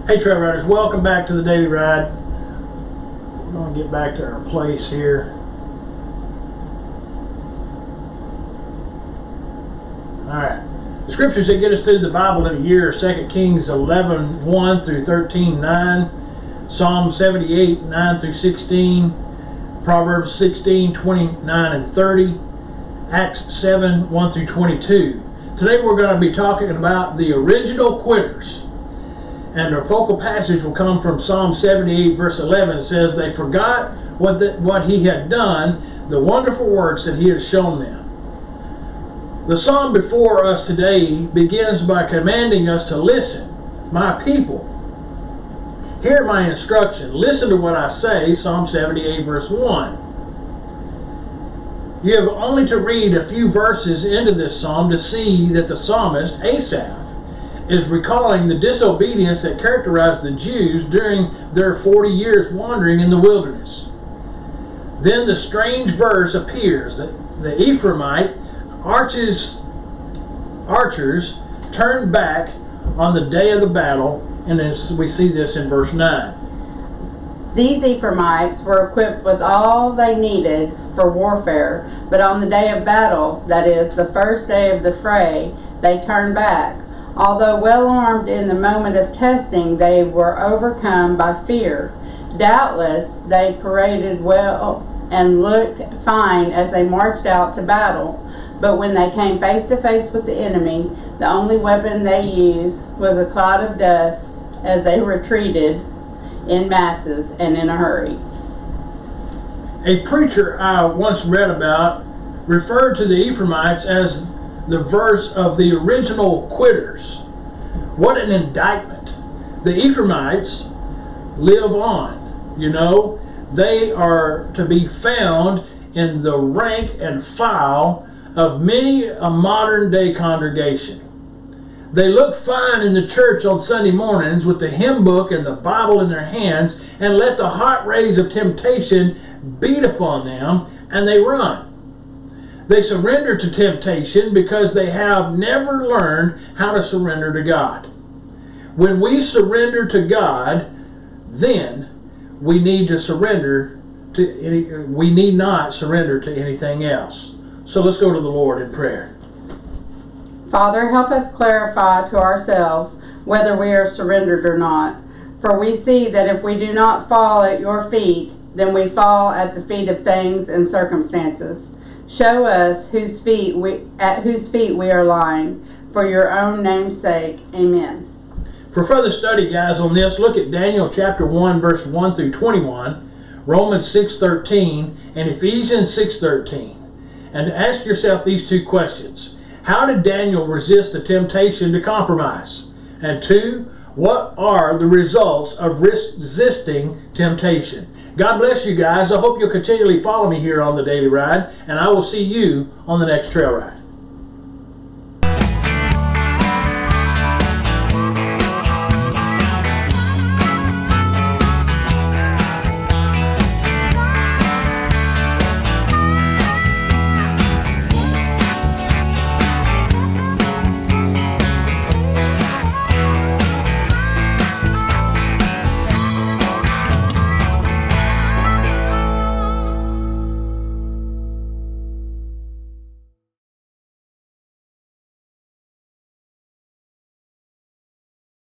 Hey Trail Riders, welcome back to the Daily Ride. We're going to get back to our place here. Alright, the scriptures that get us through the Bible in a year are 2 Kings 11:1 through 13:9, Psalm 78 9 through 16, Proverbs 16 29 and 30, Acts 7 1 through 22. Today we're going to be talking about the original quitters. And our focal passage will come from Psalm 78 verse 11. It says, they forgot what he had done, the wonderful works that he had shown them. The psalm before us today begins by commanding us to listen. My people, hear my instruction. Listen to what I say, Psalm 78 verse 1. You have only to read a few verses into this psalm to see that the psalmist, Asaph, is recalling the disobedience that characterized the Jews during their 40 years wandering in the wilderness. Then the strange verse appears that the Ephraimite archers turned back on the day of the battle, and as we see this in verse 9. These Ephraimites were equipped with all they needed for warfare, but on the day of battle, that is, the first day of the fray, they turned back. Although well armed in the moment of testing, they were overcome by fear. Doubtless, they paraded well and looked fine as they marched out to battle, but when they came face to face with the enemy, the only weapon they used was a cloud of dust as they retreated in masses and in a hurry. A preacher I once read about referred to the Ephraimites as the verse of the original quitters. What an indictment. The Ephraimites live on. They are to be found in the rank and file of many a modern day congregation. They look fine in the church on Sunday mornings with the hymn book and the Bible in their hands and let the hot rays of temptation beat upon them, and they run. They surrender to temptation because they have never learned how to surrender to God. When we surrender to God, then we need not surrender to anything else. So let's go to the Lord in prayer. Father, help us clarify to ourselves whether we are surrendered or not. For we see that if we do not fall at your feet, then we fall at the feet of things and circumstances. Show us at whose feet we are lying. For your own name's sake. Amen. For further study, guys, on this, look at Daniel chapter 1, verse 1 through 21, Romans 6:13, and Ephesians 6:13. And ask yourself these two questions. How did Daniel resist the temptation to compromise? And 2, what are the results of resisting temptation? God bless you guys. I hope you'll continually follow me here on the Daily Ride, and I will see you on the next trail ride.